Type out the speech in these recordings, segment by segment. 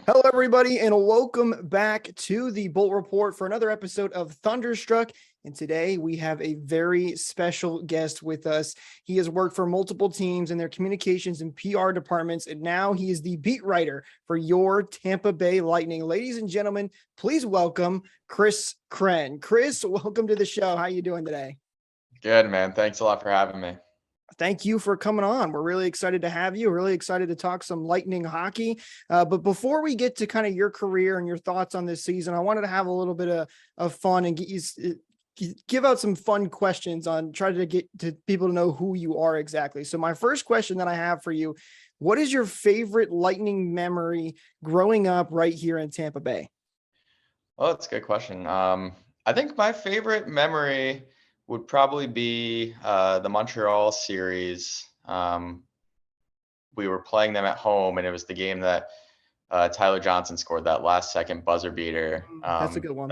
Hello, everybody, and welcome back to the Bolt Report for another episode of Thunderstruck. And today we have a very special guest with us. He has worked for multiple teams in their communications and PR departments, and now he is the beat writer for your Tampa Bay Lightning. Ladies and gentlemen, please welcome Chris Krenn. Chris, welcome to the show. How are you doing today? Good, man. Thanks a lot for having me. Thank you for coming on. We're really excited to have you. Really excited to talk some Lightning hockey. But before we get to kind of your career and your thoughts on this season, I wanted to have a little bit of fun and give out some fun questions on try to get to people to know who you are exactly. So my first question that I have for you, what is your favorite Lightning memory growing up right here in Tampa Bay? Well, that's a good question. I think my favorite memory would probably be the Montreal series. We were playing them at home, and it was the game that Tyler Johnson scored that last second buzzer beater. That's a good one.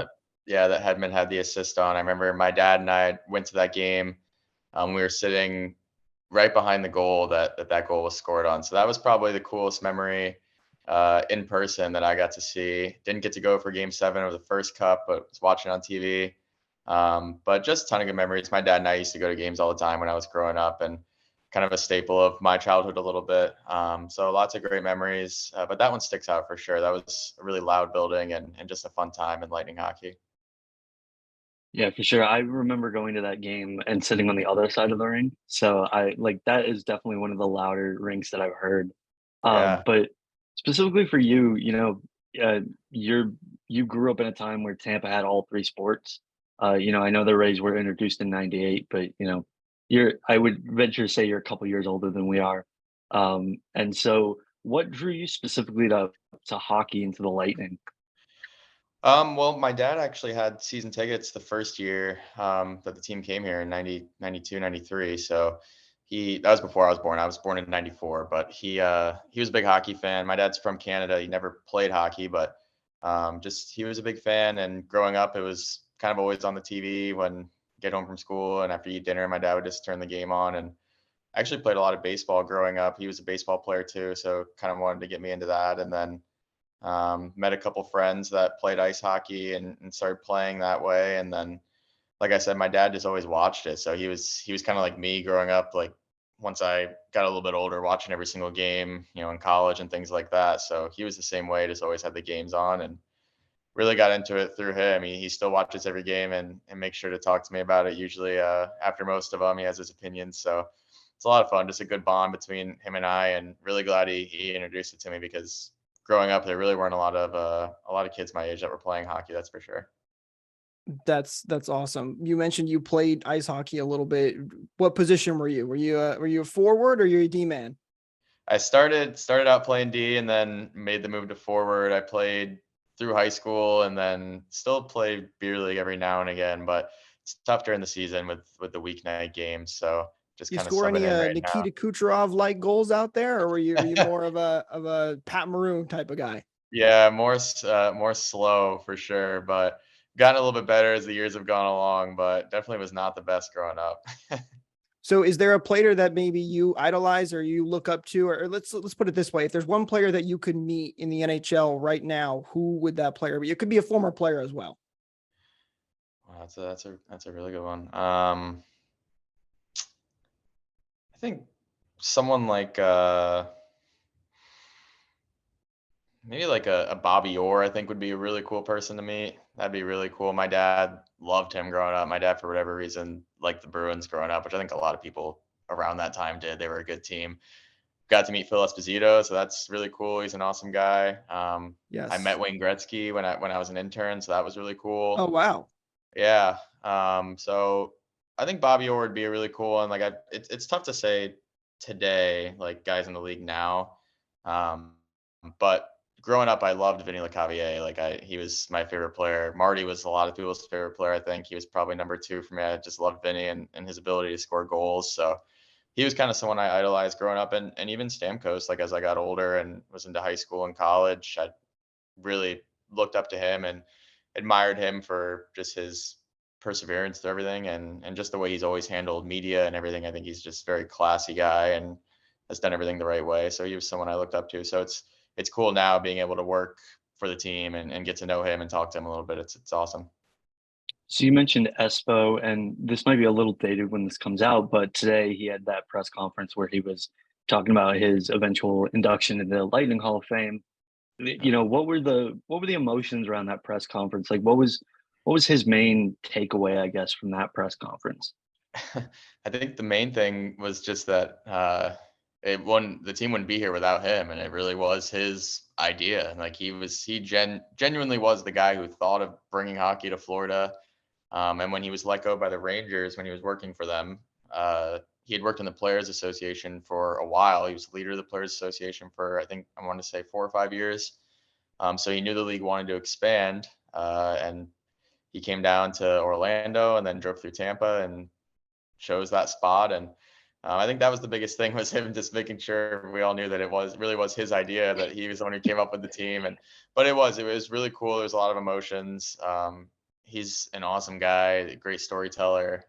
That Hedman had the assist on. I remember my dad and I went to that game. We were sitting right behind the goal that goal was scored on. So that was probably the coolest memory in person that I got to see. Didn't get to go for Game 7 of the first cup, but was watching on TV. But just a ton of good memories. My dad and I used to go to games all the time when I was growing up, and kind of a staple of my childhood a little bit. So lots of great memories, but that one sticks out for sure. That was a really loud building and just a fun time in Lightning hockey. Yeah, for sure. I remember going to that game and sitting on the other side of the ring. So I like that is definitely one of the louder rinks that I've heard. Yeah. But specifically for you, you grew up in a time where Tampa had all three sports. I know the Rays were introduced in '98, but I would venture to say you're a couple years older than we are. And so what drew you specifically to hockey and to the Lightning? Well, my dad actually had season tickets the first year that the team came here in 90, 92, 93. So that was before I was born. I was born in 94, but he was a big hockey fan. My dad's from Canada. He never played hockey, but just he was a big fan. And growing up, it was kind of always on the TV when get home from school and after you eat dinner, my dad would just turn the game on. And I actually played a lot of baseball growing up. He was a baseball player too, so kind of wanted to get me into that. And then met a couple friends that played ice hockey and started playing that way. And then, like I said, my dad just always watched it. So he was kind of like me growing up. Like once I got a little bit older, watching every single game, in college and things like that. So he was the same way. Just always had the games on and really got into it through him. He still watches every game and makes sure to talk to me about it. Usually after most of them, he has his opinions. So it's a lot of fun. Just a good bond between him and I, and really glad he introduced it to me because growing up, there really weren't a lot of kids my age that were playing hockey. That's for sure. That's awesome. You mentioned you played ice hockey a little bit. What position were you? Were you a forward or you're a D man? I started out playing D and then made the move to forward. I played through high school and then still play beer league every now and again, but it's tough during the season with the weeknight games. So just You kind of score subbing any in right now. Nikita Kucherov like goals out there, or were you more of a Pat Maroon type of guy? Yeah, more slow for sure, but gotten a little bit better as the years have gone along, but definitely was not the best growing up. So, is there a player that maybe you idolize or you look up to, or let's put it this way: if there's one player that you could meet in the NHL right now, who would that player be? It could be a former player as well. Wow, that's a really good one. I think someone like maybe like a Bobby Orr, I think would be a really cool person to meet. That'd be really cool. My dad loved him growing up. My dad, for whatever reason, liked the Bruins growing up, which I think a lot of people around that time did. They were a good team. Got to meet Phil Esposito, so that's really cool. He's an awesome guy. I met Yes. Wayne Gretzky when I was an intern, so that was really Oh cool. wow. Yeah. So I think Bobby Orr would be a really cool one. Like it's tough to say today, like guys in the league now. But growing up, I loved Vinny Lecavalier. He was my favorite player. Marty was a lot of people's favorite player. I think he was probably number two for me. I just loved Vinny and his ability to score goals. So he was kind of someone I idolized growing up, and even Stamkos. Like as I got older and was into high school and college, I really looked up to him and admired him for just his perseverance through everything and just the way he's always handled media and everything. I think he's just a very classy guy and has done everything the right way. So he was someone I looked up to. So it's cool now being able to work for the team and get to know him and talk to him a little bit. It's awesome. So you mentioned Espo, and this might be a little dated when this comes out, but today he had that press conference where he was talking about his eventual induction into the Lightning Hall of Fame. You know, what were the emotions around that press conference? Like, what was his main takeaway, I guess, from that press conference? I think the main thing was just that the team wouldn't be here without him, and it really was his idea. And like genuinely was the guy who thought of bringing hockey to Florida. And when he was let go by the Rangers, when he was working for them, he had worked in the Players Association for a while. He was leader of the Players Association for, I think, I want to say 4 or 5 years. So he knew the league wanted to expand, and he came down to Orlando and then drove through Tampa and chose that spot. And I think that was the biggest thing, was him just making sure we all knew that it really was his idea, that he was the one who came up with the team. But it was really cool. There's a lot of emotions. He's an awesome guy, a great storyteller.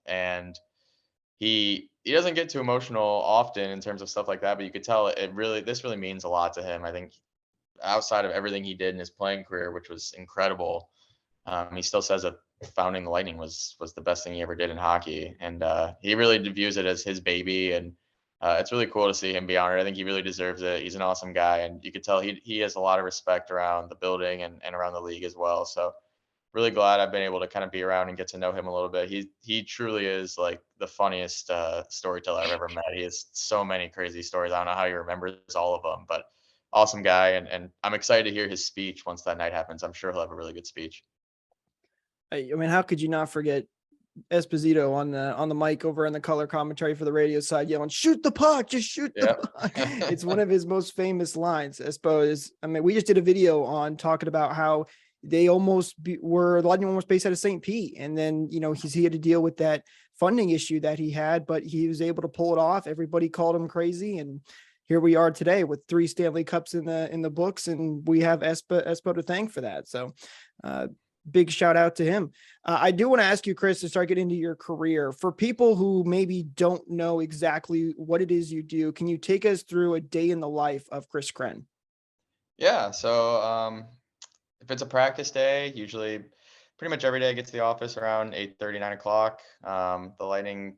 And he doesn't get too emotional often in terms of stuff like that, but you could tell this really means a lot to him. I think outside of everything he did in his playing career, which was incredible, he still says that founding the Lightning was the best thing he ever did in hockey, and he really views it as his baby. And it's really cool to see him be honored. I think he really deserves it. He's an awesome guy, and you could tell he has a lot of respect around the building and around the league as well. So really glad I've been able to kind of be around and get to know him a little bit. He truly is like the funniest storyteller I've ever met. He has so many crazy stories. I don't know how he remembers all of them, but awesome guy. And I'm excited to hear his speech once that night happens. I'm sure he'll have a really good speech. I mean, how could you not forget Esposito on the mic over in the color commentary for the radio side, yelling, "Shoot the puck, just shoot the puck." It's one of his most famous lines. Espo is, I mean, we just did a video on talking about how they were the Lightning almost based out of St. Pete. And then, you know, he had to deal with that funding issue that he had, but he was able to pull it off. Everybody called him crazy. And here we are today with 3 Stanley Cups in the books. And we have Espo to thank for that. So, big shout out to him. I do want to ask you, Chris, to start getting into your career. For people who maybe don't know exactly what it is you do, can you take us through a day in the life of Chris Krenn? Yeah. So if it's a practice day, usually pretty much every day I get to the office around 8:30, 9 o'clock. The Lightning,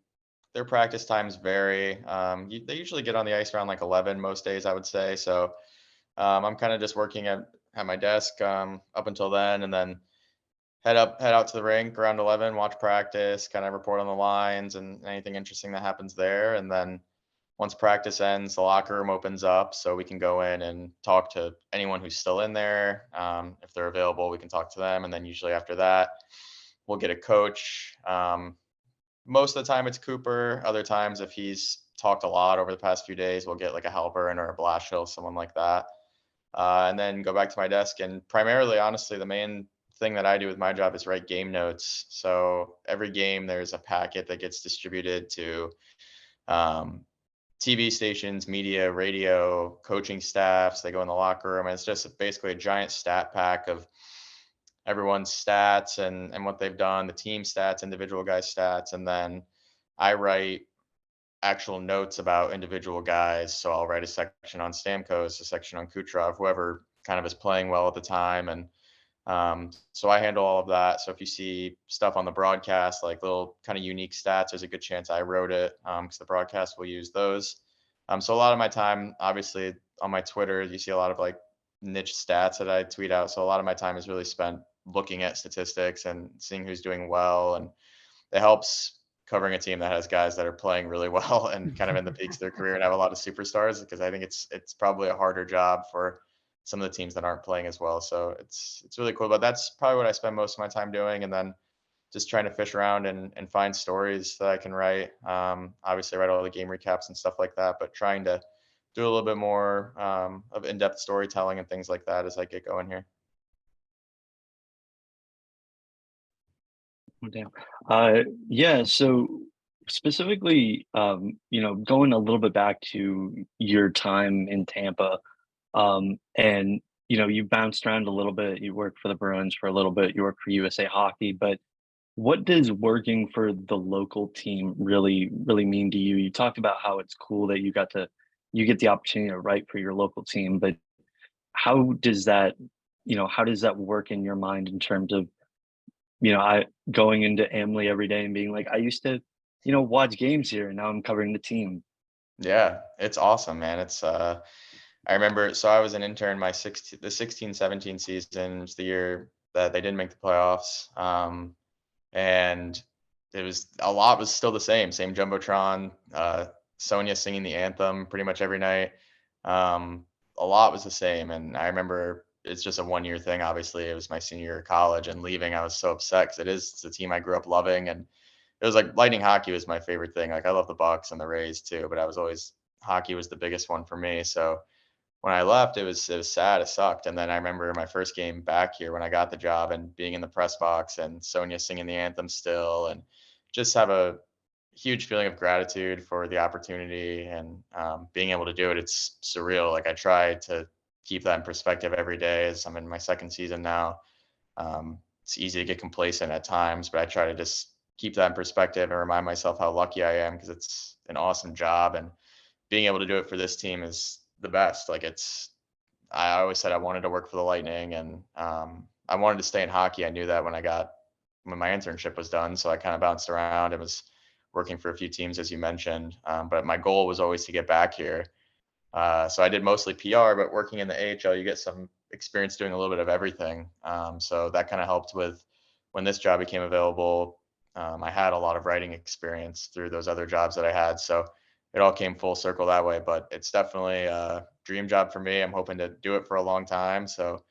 their practice times vary. They usually get on the ice around like 11 most days, I would say. So I'm kind of just working at my desk up until then, and then head out to the rink around 11, watch practice, kind of report on the lines and anything interesting that happens there. And then once practice ends, the locker room opens up so we can go in and talk to anyone who's still in there. If they're available, we can talk to them. And then usually after that, we'll get a coach. Most of the time it's Cooper. Other times, if he's talked a lot over the past few days, we'll get like a Halpern or a Blashill, someone like that. And then go back to my desk. And primarily, honestly, the main thing that I do with my job is write game notes. So every game, there's a packet that gets distributed to TV stations, media, radio, coaching staffs. They go in the locker room, and it's just basically a giant stat pack of everyone's stats and what they've done, the team stats, individual guys' stats. And then I write actual notes about individual guys. So I'll write a section on Stamkos, a section on Kucherov, whoever kind of is playing well at the time. And so I handle all of that. So if you see stuff on the broadcast, like little kind of unique stats, there's a good chance I wrote it, because the broadcast will use those. So a lot of my time, obviously on my Twitter, you see a lot of like niche stats that I tweet out. So a lot of my time is really spent looking at statistics and seeing who's doing well. And it helps covering a team that has guys that are playing really well and kind of in the peaks of their career and have a lot of superstars, because I think it's probably a harder job for some of the teams that aren't playing as well. So it's really cool. But that's probably what I spend most of my time doing. And then just trying to fish around and find stories that I can write. Obviously, I write all the game recaps and stuff like that, but trying to do a little bit more of in-depth storytelling and things like that as I get going here. Oh, damn. Yeah. So specifically, going a little bit back to your time in Tampa, and you bounced around a little bit. You worked for the Bruins for a little bit. You worked for USA Hockey, but what does working for the local team really, really mean to you? You talked about how it's cool that you got to you get the opportunity to write for your local team. But how does that, how does that work in your mind in terms of, I going into Amley every day and being like, I used to, watch games here and now I'm covering the team. Yeah, it's awesome, man. I remember, so I was an intern the 16-17 season, was the year that they didn't make the playoffs. And it was a lot was still the same jumbotron, Sonia singing the anthem pretty much every night. A lot was the same, and I remember it's just a 1 year thing. Obviously, it was my senior year of college, and leaving, I was so upset because it's the team I grew up loving, and it was like Lightning hockey was my favorite thing. Like I love the Bucks and the Rays too, but I was always hockey was the biggest one for me. So when I left, it was sad. It sucked. And then I remember my first game back here when I got the job and being in the press box and Sonia singing the anthem still, and just have a huge feeling of gratitude for the opportunity and being able to do it. It's surreal. Like I try to keep that in perspective every day as I'm in my second season now. It's easy to get complacent at times, but I try to just keep that in perspective and remind myself how lucky I am because it's an awesome job and being able to do it for this team is the best. Like I always said I wanted to work for the Lightning and I wanted to stay in hockey. I knew that when my internship was done. So I kind of bounced around and was working for a few teams, as you mentioned. But my goal was always to get back here. So I did mostly PR, but working in the AHL, you get some experience doing a little bit of everything. So that kind of helped with when this job became available. I had a lot of writing experience through those other jobs that I had. So it all came full circle that way, but it's definitely a dream job for me. I'm hoping to do it for a long time. So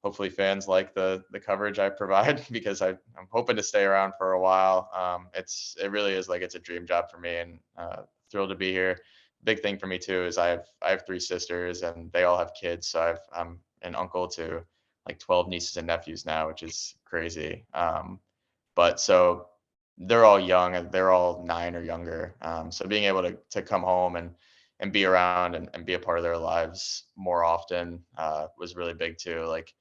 hopefully fans like the coverage I provide because I'm hoping to stay around for a while. It really is like it's a dream job for me and thrilled to be here. Big thing for me too is I have three sisters and they all have kids. So I'm an uncle to like 12 nieces and nephews now, which is crazy. But so they're all young and they're all 9 or younger. So being able to come home and be around and be a part of their lives more often was really big too. Like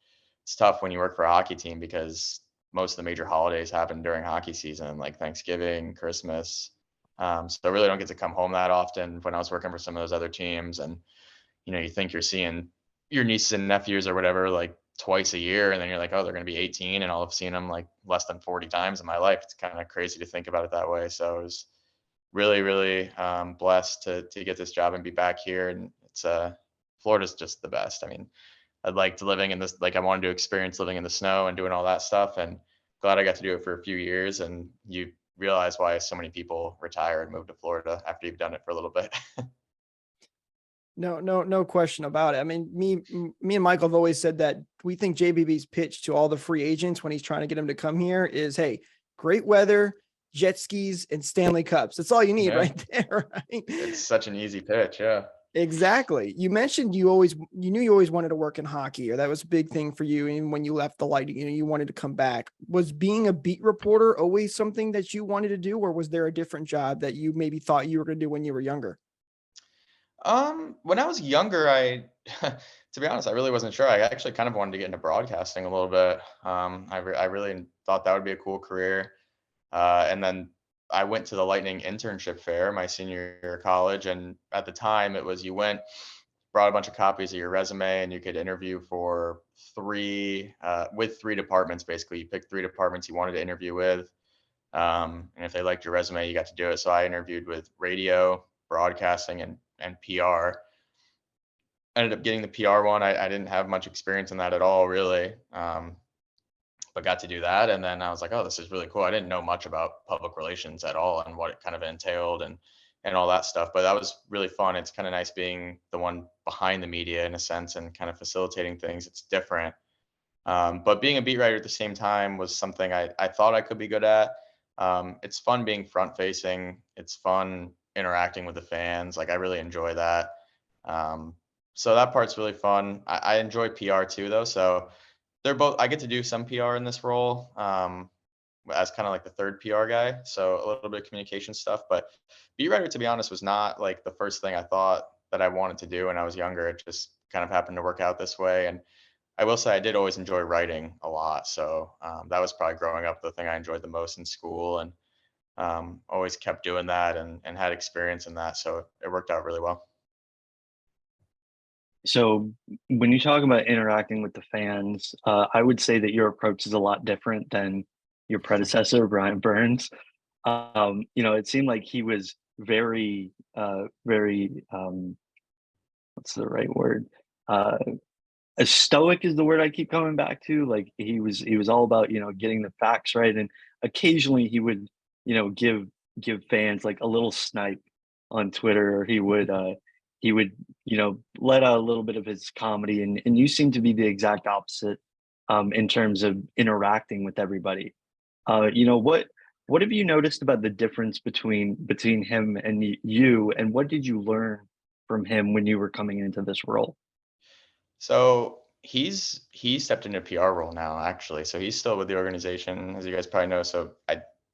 it's tough when you work for a hockey team because most of the major holidays happen during hockey season, like Thanksgiving, Christmas. So I really don't get to come home that often when I was working for some of those other teams. And, you think you're seeing your nieces and nephews or whatever, like twice a year. And then you're like, oh, they're going to be 18 and I've seen them like less than 40 times in my life. It's kind of crazy to think about it that way. So I was really, really blessed to get this job and be back here. And Florida's just the best. I mean, I'd like to living in this, like I wanted to experience living in the snow and doing all that stuff. And glad I got to do it for a few years. And you realize why so many people retire and move to Florida after you've done it for a little bit. No question about it. I mean, me and Michael have always said that we think JBB's pitch to all the free agents when he's trying to get them to come here is, hey, great weather, jet skis, and Stanley Cups. That's all you need right there, right? It's such an easy pitch. Yeah. Exactly. You mentioned you knew you always wanted to work in hockey, or that was a big thing for you. And when you left the Lightning, you wanted to come back. Was being a beat reporter always something that you wanted to do, or was there a different job that you maybe thought you were going to do when you were younger? When I was younger, to be honest, I really wasn't sure. I actually kind of wanted to get into broadcasting a little bit. I really thought that would be a cool career. And then I went to the Lightning internship fair my senior year of college. And at the time it was, you went, brought a bunch of copies of your resume and you could interview for with three departments. Basically you picked three departments you wanted to interview with. And if they liked your resume, you got to do it. So I interviewed with radio, broadcasting, and PR. Ended up getting the PR one. I didn't have much experience in that at all, really, but got to do that. And then I was like, oh, this is really cool. I didn't know much about public relations at all and what it kind of entailed and all that stuff. But that was really fun. It's kind of nice being the one behind the media in a sense and kind of facilitating things. It's different. But being a beat writer at the same time was something I thought I could be good at. It's fun being front facing. It's fun interacting with the fans. Like I really enjoy that. So that part's really fun. I enjoy PR too, though. So I get to do some PR in this role as kind of like the third PR guy. So a little bit of communication stuff. But beat writer, to be honest, was not like the first thing I thought that I wanted to do when I was younger. It just kind of happened to work out this way. And I will say I did always enjoy writing a lot. So that was probably growing up the thing I enjoyed the most in school and always kept doing that and had experience in that. So it worked out really well. So when you talk about interacting with the fans, I would say that your approach is a lot different than your predecessor, Brian Burns. It seemed like he was very, what's the right word? Uh, as stoic is the word I keep coming back to. Like he was all about, getting the facts right. And occasionally he would, give fans like a little snipe on Twitter, or he would, let out a little bit of his comedy. And you seem to be the exact opposite in terms of interacting with everybody. What have you noticed about the difference between him and you, and what did you learn from him when you were coming into this role? So he stepped into a PR role now, actually. So he's still with the organization, as you guys probably know.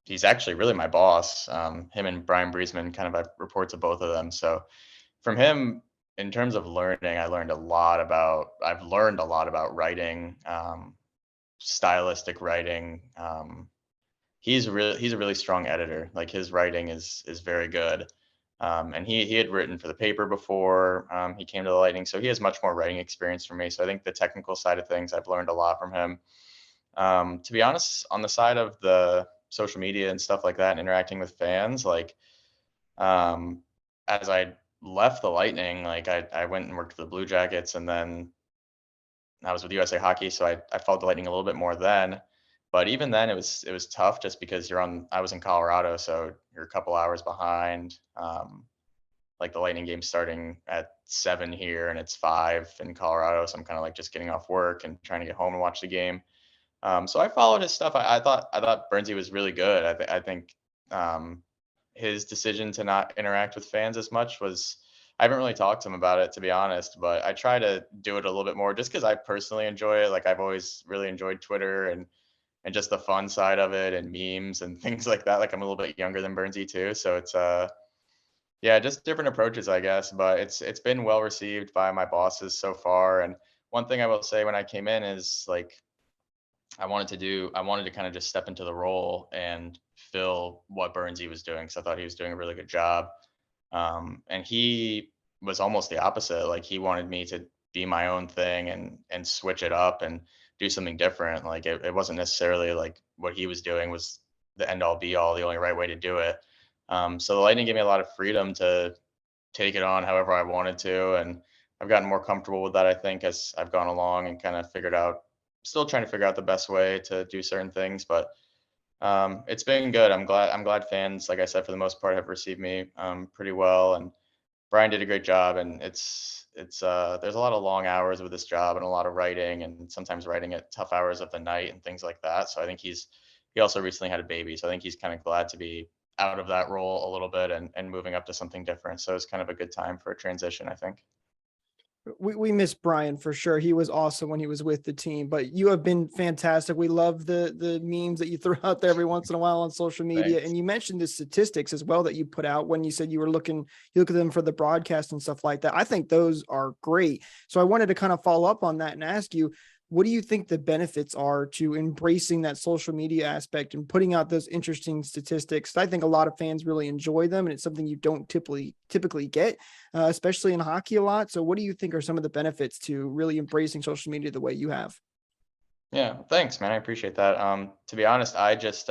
He's actually really my boss. Him and Brian Briesman, kind of I report to both of them. So from him, in terms of learning, I've learned a lot about writing, stylistic writing. He's a really strong editor. Like his writing is very good. And he had written for the paper before he came to the Lightning, so he has much more writing experience from me. So I think the technical side of things, I've learned a lot from him. To be honest, on the side of the social media and stuff like that, and interacting with fans, like um, as I left the Lightning, like I went and worked for the Blue Jackets, and then I was with USA Hockey, so I followed the Lightning a little bit more then. But even then, it was tough just because I was in Colorado, so you're a couple hours behind. Like the Lightning game starting at 7 here, and it's 5 in Colorado, so I'm kind of like just getting off work and trying to get home and watch the game. So I followed his stuff. I thought Bernsey was really good. I think um, his decision to not interact with fans as much was, I haven't really talked to him about it, to be honest, but I try to do it a little bit more just because I personally enjoy it. Like I've always really enjoyed Twitter and just the fun side of it and memes and things like that. Like I'm a little bit younger than Bernsey too, so it's yeah, just different approaches, I guess. But it's been well received by my bosses so far. And one thing I will say when I came in is like I wanted to kind of just step into the role and fill what Bernsey was doing, because I thought he was doing a really good job. And he was almost the opposite. Like he wanted me to be my own thing and switch it up and do something different. Like it wasn't necessarily like what he was doing was the end all be all, the only right way to do it. So the Lightning gave me a lot of freedom to take it on however I wanted to, and I've gotten more comfortable with that, I think, as I've gone along and kind of figured out, still trying to figure out the best way to do certain things, but it's been good. I'm glad fans, like I said, for the most part, have received me pretty well, and Brian did a great job. And there's a lot of long hours with this job and a lot of writing, and sometimes writing at tough hours of the night and things like that. So I think he also recently had a baby, so I think he's kind of glad to be out of that role a little bit and moving up to something different. So it's kind of a good time for a transition, I think. We miss Brian for sure. He was awesome when he was with the team, but you have been fantastic. We love the memes that you throw out there every once in a while on social media. Thanks. And you mentioned the statistics as well that you put out when you said you look at them for the broadcast and stuff like that. I think those are great. So I wanted to kind of follow up on that and ask you, what do you think the benefits are to embracing that social media aspect and putting out those interesting statistics? I think a lot of fans really enjoy them, and it's something you don't typically get, especially in hockey a lot. So what do you think are some of the benefits to really embracing social media the way you have? Yeah, thanks, man. I appreciate that. To be honest, I just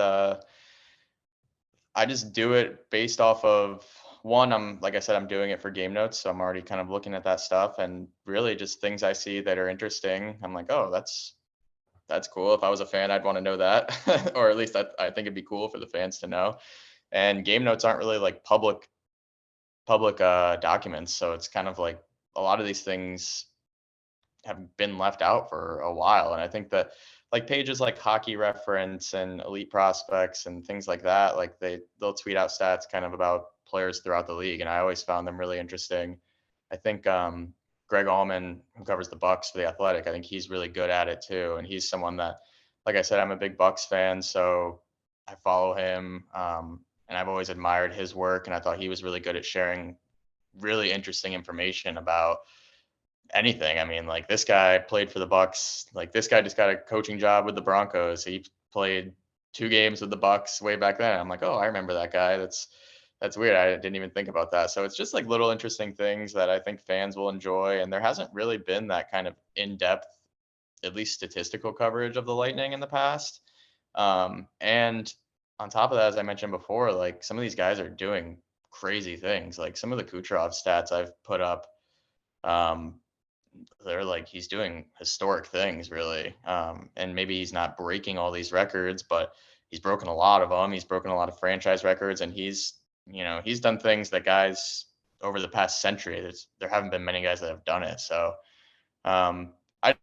do it based off of one, like I said, I'm doing it for game notes, so I'm already kind of looking at that stuff, and really just things I see that are interesting. I'm like, oh, that's cool. If I was a fan, I'd want to know that, or at least I think it'd be cool for the fans to know. And game notes aren't really like public documents, so it's kind of like a lot of these things have been left out for a while. And I think that like pages like Hockey Reference and Elite Prospects and things like that, like they'll tweet out stats kind of about players throughout the league, and I always found them really interesting. I think Greg Allman, who covers the Bucks for the Athletic, I think he's really good at it too, and he's someone that, like I said, I'm a big Bucks fan, so I follow him, and I've always admired his work, and I thought he was really good at sharing really interesting information about anything. I mean, like this guy played for the Bucks. Like this guy just got a coaching job with the Broncos. He played 2 games with the Bucks way back then. I'm like, oh, I remember that guy. That's weird. I didn't even think about that. So it's just like little interesting things that I think fans will enjoy. And there hasn't really been that kind of in-depth, at least statistical coverage of the Lightning in the past. And on top of that, as I mentioned before, like some of these guys are doing crazy things. Like some of the Kucherov stats I've put up, um, they're like he's doing historic things, really. And maybe he's not breaking all these records, but he's broken a lot of them. He's broken a lot of franchise records, and he's done things that guys over the past century. There haven't been many guys that have done it. So I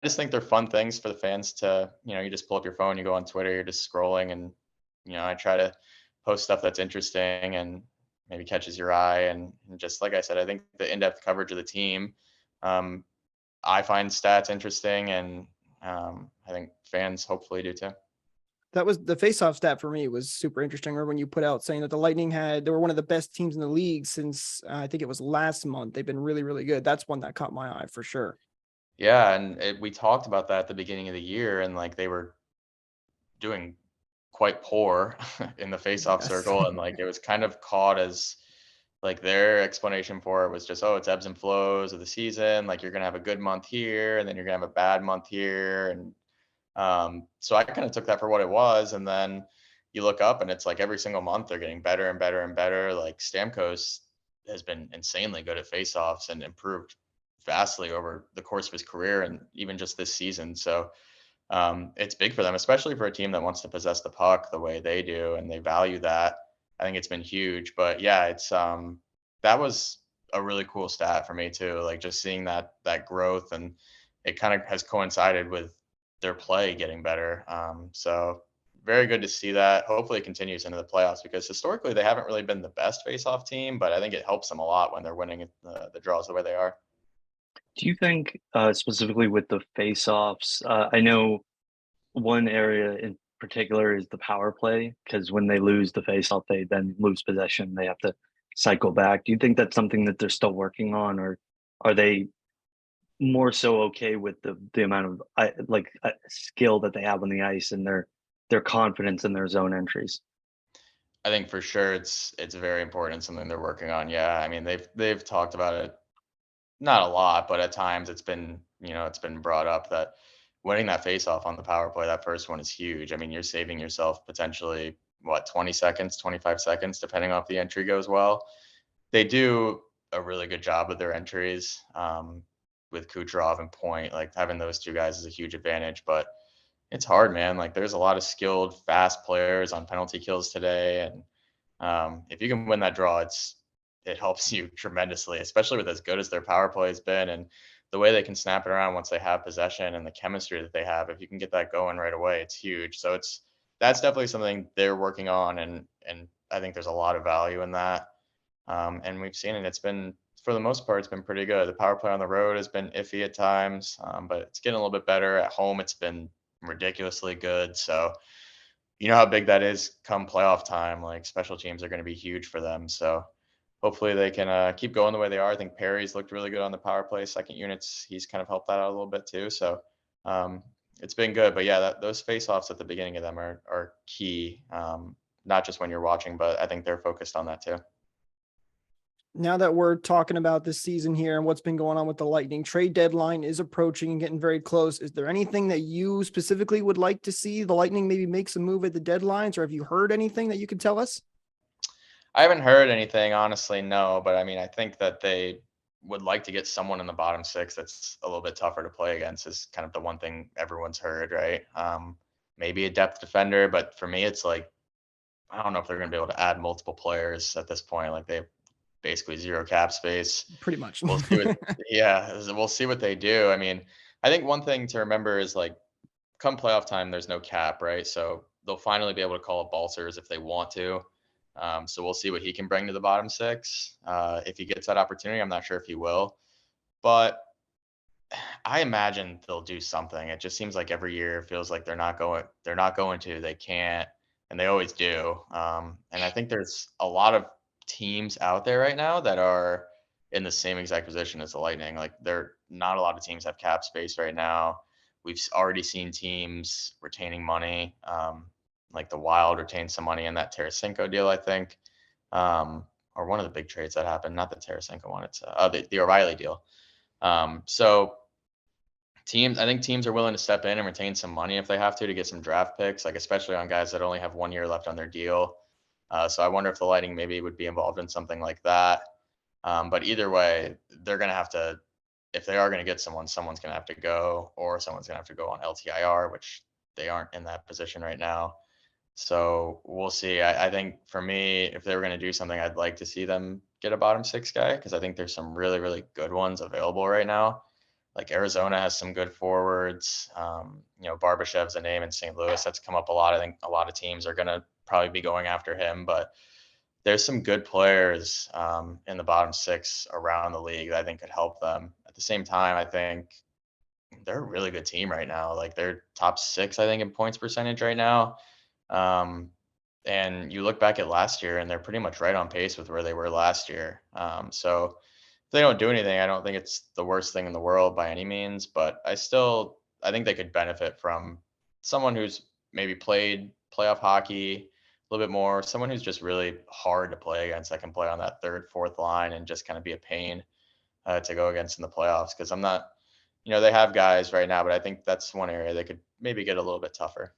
just think they're fun things for the fans to, you just pull up your phone, you go on Twitter, you're just scrolling, and I try to post stuff that's interesting and maybe catches your eye. And just like I said, I think the in-depth coverage of the team, um, I find stats interesting, and I think fans hopefully do too. That was the faceoff stat for me was super interesting. Or when you put out saying that the Lightning they were one of the best teams in the league since I think it was last month. They've been really, really good. That's one that caught my eye for sure. Yeah, and we talked about that at the beginning of the year, and like they were doing quite poor in the face-off Yes. circle, and like it was kind of caught as like their explanation for it was just, oh, it's ebbs and flows of the season. Like you're gonna have a good month here, and then you're gonna have a bad month here, and so I kind of took that for what it was. And then you look up, and it's like every single month they're getting better and better and better. Like Stamkos has been insanely good at face-offs and improved vastly over the course of his career and even just this season. So it's big for them, especially for a team that wants to possess the puck the way they do, and they value that. I think it's been huge. But yeah, it's that was a really cool stat for me too. Like just seeing that growth, and it kind of has coincided with their play getting better. So very good to see that. Hopefully, it continues into the playoffs because historically they haven't really been the best face-off team, but I think it helps them a lot when they're winning the draws the way they are. Do you think, specifically with the face-offs, I know one area in particular is the power play, because when they lose the face-off, they then lose possession. They have to cycle back. Do you think that's something that they're still working on, or are they more so okay with the amount of skill that they have on the ice and their confidence in their zone entries? I think for sure it's very important, something they're working on. Yeah, I mean they've talked about it, not a lot, but at times it's been brought up that winning that face off on the power play, that first one is huge. I mean, you're saving yourself potentially what 20 seconds, 25 seconds, depending on if the entry goes well. They do a really good job with their entries, with Kucherov and Point. Like having those two guys is a huge advantage, but it's hard, man. Like there's a lot of skilled, fast players on penalty kills today, and if you can win that draw, it helps you tremendously, especially with as good as their power play has been and the way they can snap it around once they have possession and the chemistry that they have. If you can get that going right away, it's huge. So that's definitely something they're working on, and I think there's a lot of value in that. And we've seen it. It's been, for the most part, it's been pretty good. The power play on the road has been iffy at times, but it's getting a little bit better. At home, it's been ridiculously good. So you know how big that is come playoff time. Like special teams are going to be huge for them. So hopefully they can keep going the way they are. I think Perry's looked really good on the power play. Second units, he's kind of helped that out a little bit too. So um, it's been good. But yeah, those face-offs at the beginning of them are key. Not just when you're watching, but I think they're focused on that too. Now that we're talking about this season here and what's been going on with the Lightning, trade deadline is approaching and getting very close. Is there anything that you specifically would like to see the Lightning maybe make some move at the deadlines, or have you heard anything that you could tell us? I haven't heard anything, honestly, no. But I mean, I think that they would like to get someone in the bottom six that's a little bit tougher to play against, is kind of the one thing everyone's heard, right? Maybe a depth defender, but for me, it's like I don't know if they're going to be able to add multiple players at this point. Like they have basically zero cap space. Pretty much. We'll see what, yeah, we'll see what they do. I mean, I think one thing to remember is like come playoff time, there's no cap, right? So they'll finally be able to call up Balcers if they want to. So we'll see what he can bring to the bottom six. If he gets that opportunity, I'm not sure if he will, but I imagine they'll do something. It just seems like every year it feels like they're not going to, they can't, and they always do. And I think there's a lot of teams out there right now that are in the same exact position as the Lightning. Like there, not a lot of teams have cap space right now. We've already seen teams retaining money. Like the Wild retained some money in that Tarasenko deal, I think. or one of the big trades that happened, not the Tarasenko one. It's the O'Reilly deal. So I think teams are willing to step in and retain some money if they have to get some draft picks, like especially on guys that only have 1 year left on their deal. So I wonder if the Lightning maybe would be involved in something like that. But either way, they're going to have to, if they are going to get someone, someone's going to have to go, or someone's going to have to go on LTIR, which they aren't in that position right now. So we'll see. I think for me, if they were going to do something, I'd like to see them get a bottom six guy because I think there's some really, really good ones available right now. Like Arizona has some good forwards. Barbashev's a name in St. Louis that's come up a lot. I think a lot of teams are going to probably be going after him, but there's some good players in the bottom six around the league that I think could help them. At the same time, I think they're a really good team right now. Like they're top six, I think, in points percentage right now. Um, and you look back at last year and they're pretty much right on pace with where they were last year. So if they don't do anything, I don't think it's the worst thing in the world by any means, but I think they could benefit from someone who's maybe played playoff hockey a little bit more, someone who's just really hard to play against that can play on that third, fourth line and just kind of be a pain to go against in the playoffs. Cause I'm not, they have guys right now, but I think that's one area they could maybe get a little bit tougher.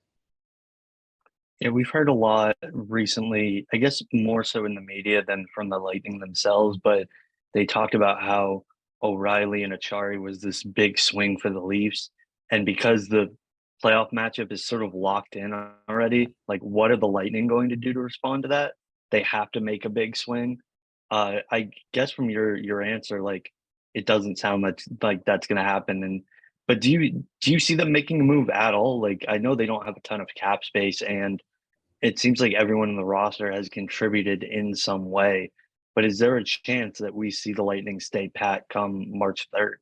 Yeah, we've heard a lot recently, I guess more so in the media than from the Lightning themselves, but they talked about how O'Reilly and Achari was this big swing for the Leafs. And because the playoff matchup is sort of locked in already, like what are the Lightning going to do to respond to that? They have to make a big swing. I guess from your answer, like it doesn't sound much like that's gonna happen. But do you see them making a move at all? Like I know they don't have a ton of cap space and it seems like everyone in the roster has contributed in some way, but is there a chance that we see the Lightning stay pat come March 3rd?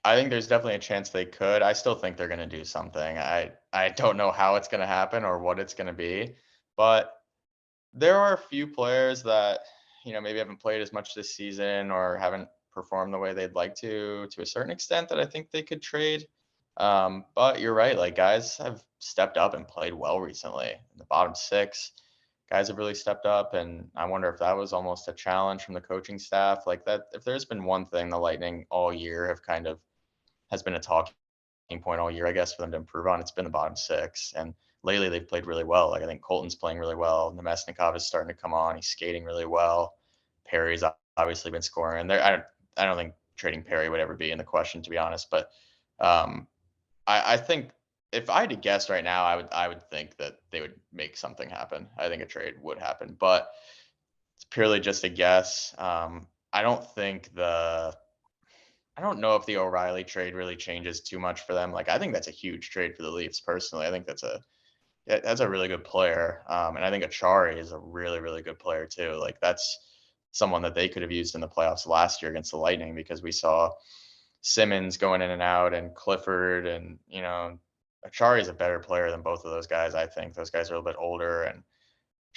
I think there's definitely a chance they could. I still think they're going to do something. I don't know how it's going to happen or what it's going to be, but there are a few players that, maybe haven't played as much this season or haven't performed the way they'd like to a certain extent that I think they could trade. But you're right, like guys have stepped up and played well recently. In the bottom six, guys have really stepped up, and I wonder if that was almost a challenge from the coaching staff. Like that, if there's been one thing the Lightning all year have kind of has been a talking point all year, I guess, for them to improve on. It's been the bottom six. And lately they've played really well. Like I think Colton's playing really well. Nemesnikov is starting to come on. He's skating really well. Perry's obviously been scoring. And I don't think trading Perry would ever be in the question, to be honest. But um, I think if I had to guess right now, I would think that they would make something happen. I think a trade would happen, but it's purely just a guess. I don't think I don't know if the O'Reilly trade really changes too much for them. Like, I think that's a huge trade for the Leafs personally. I think that's a really good player. And I think Achari is a really, really good player too. Like that's someone that they could have used in the playoffs last year against the Lightning because we saw Simmons going in and out and Clifford and, Achari is a better player than both of those guys. I think those guys are a little bit older and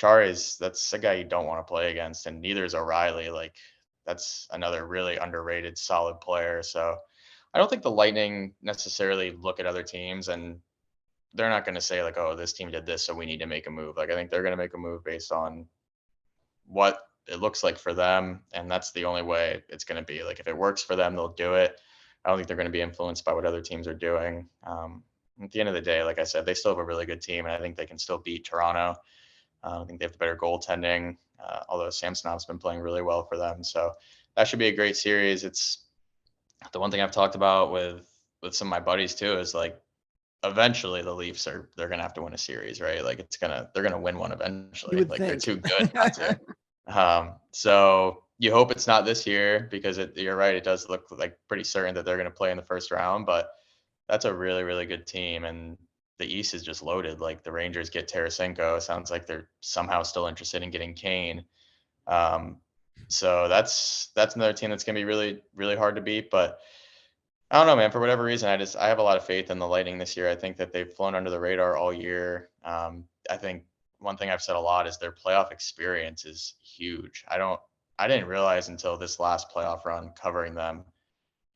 that's a guy you don't want to play against, and neither is O'Reilly. Like that's another really underrated, solid player. So I don't think the Lightning necessarily look at other teams and they're not going to say like, oh, this team did this, so we need to make a move. Like I think they're going to make a move based on what it looks like for them, and that's the only way it's going to be. Like if it works for them, they'll do it. I don't think they're going to be influenced by what other teams are doing. At the end of the day, like I said, they still have a really good team, and I think they can still beat Toronto. I think they have the better goaltending, although Samsonov's been playing really well for them. So that should be a great series. It's the one thing I've talked about with some of my buddies too is like eventually the Leafs they're gonna have to win a series, right? Like they're gonna win one You eventually. would Like they're think. too good not to. So you hope it's not this year because you're right, it does look like pretty certain that they're gonna play in the first round, but that's a really, really good team. And the East is just loaded. Like the Rangers get Tarasenko. Sounds like they're somehow still interested in getting Kane. Um, so that's another team that's gonna be really, really hard to beat. But I don't know, man. For whatever reason, I have a lot of faith in the Lightning this year. I think that they've flown under the radar all year. I think one thing I've said a lot is their playoff experience is huge. I didn't realize until this last playoff run covering them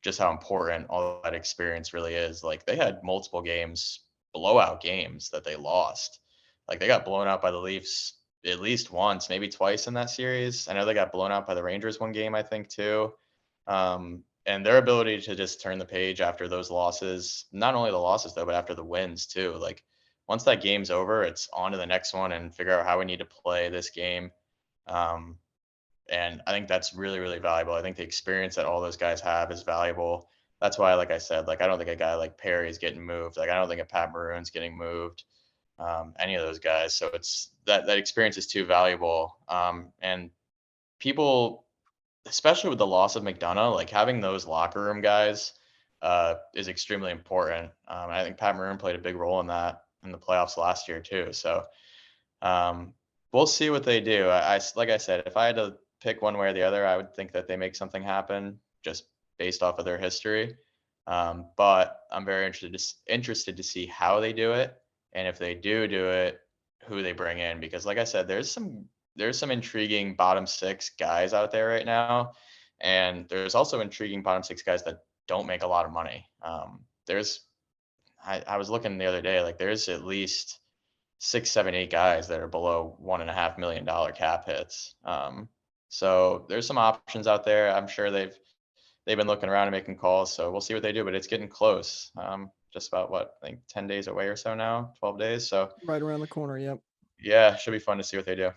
just how important all that experience really is. Like they had multiple games, blowout games that they lost. Like they got blown out by the Leafs at least once, maybe twice in that series. I know they got blown out by the Rangers one game, I think, too. And their ability to just turn the page after those losses, not only the losses though, but after the wins too. Like once that game's over, it's on to the next one and figure out how we need to play this game. Um, and I think that's really, really valuable. I think the experience that all those guys have is valuable. That's why, like I said, like I don't think a guy like Perry is getting moved. Like I don't think a Pat Maroon's getting moved. Any of those guys. So it's that experience is too valuable. And people, especially with the loss of McDonough, like having those locker room guys is extremely important. I think Pat Maroon played a big role in that in the playoffs last year too. So um, we'll see what they do. Like I said, if I had to pick one way or the other, I would think that they make something happen just based off of their history. But I'm very interested to see how they do it, and if they do it, who they bring in. Because, like I said, there's some intriguing bottom six guys out there right now, and there's also intriguing bottom six guys that don't make a lot of money. I was looking the other day, like there's at least 6, 7, 8 guys that are below $1.5 million cap hits. So there's some options out there. I'm sure they've been looking around and making calls. So we'll see what they do, but it's getting close. Just about what, I think 10 days away or so now, 12 days. So Right around the corner. Yep. yeah, should be fun to see what they do.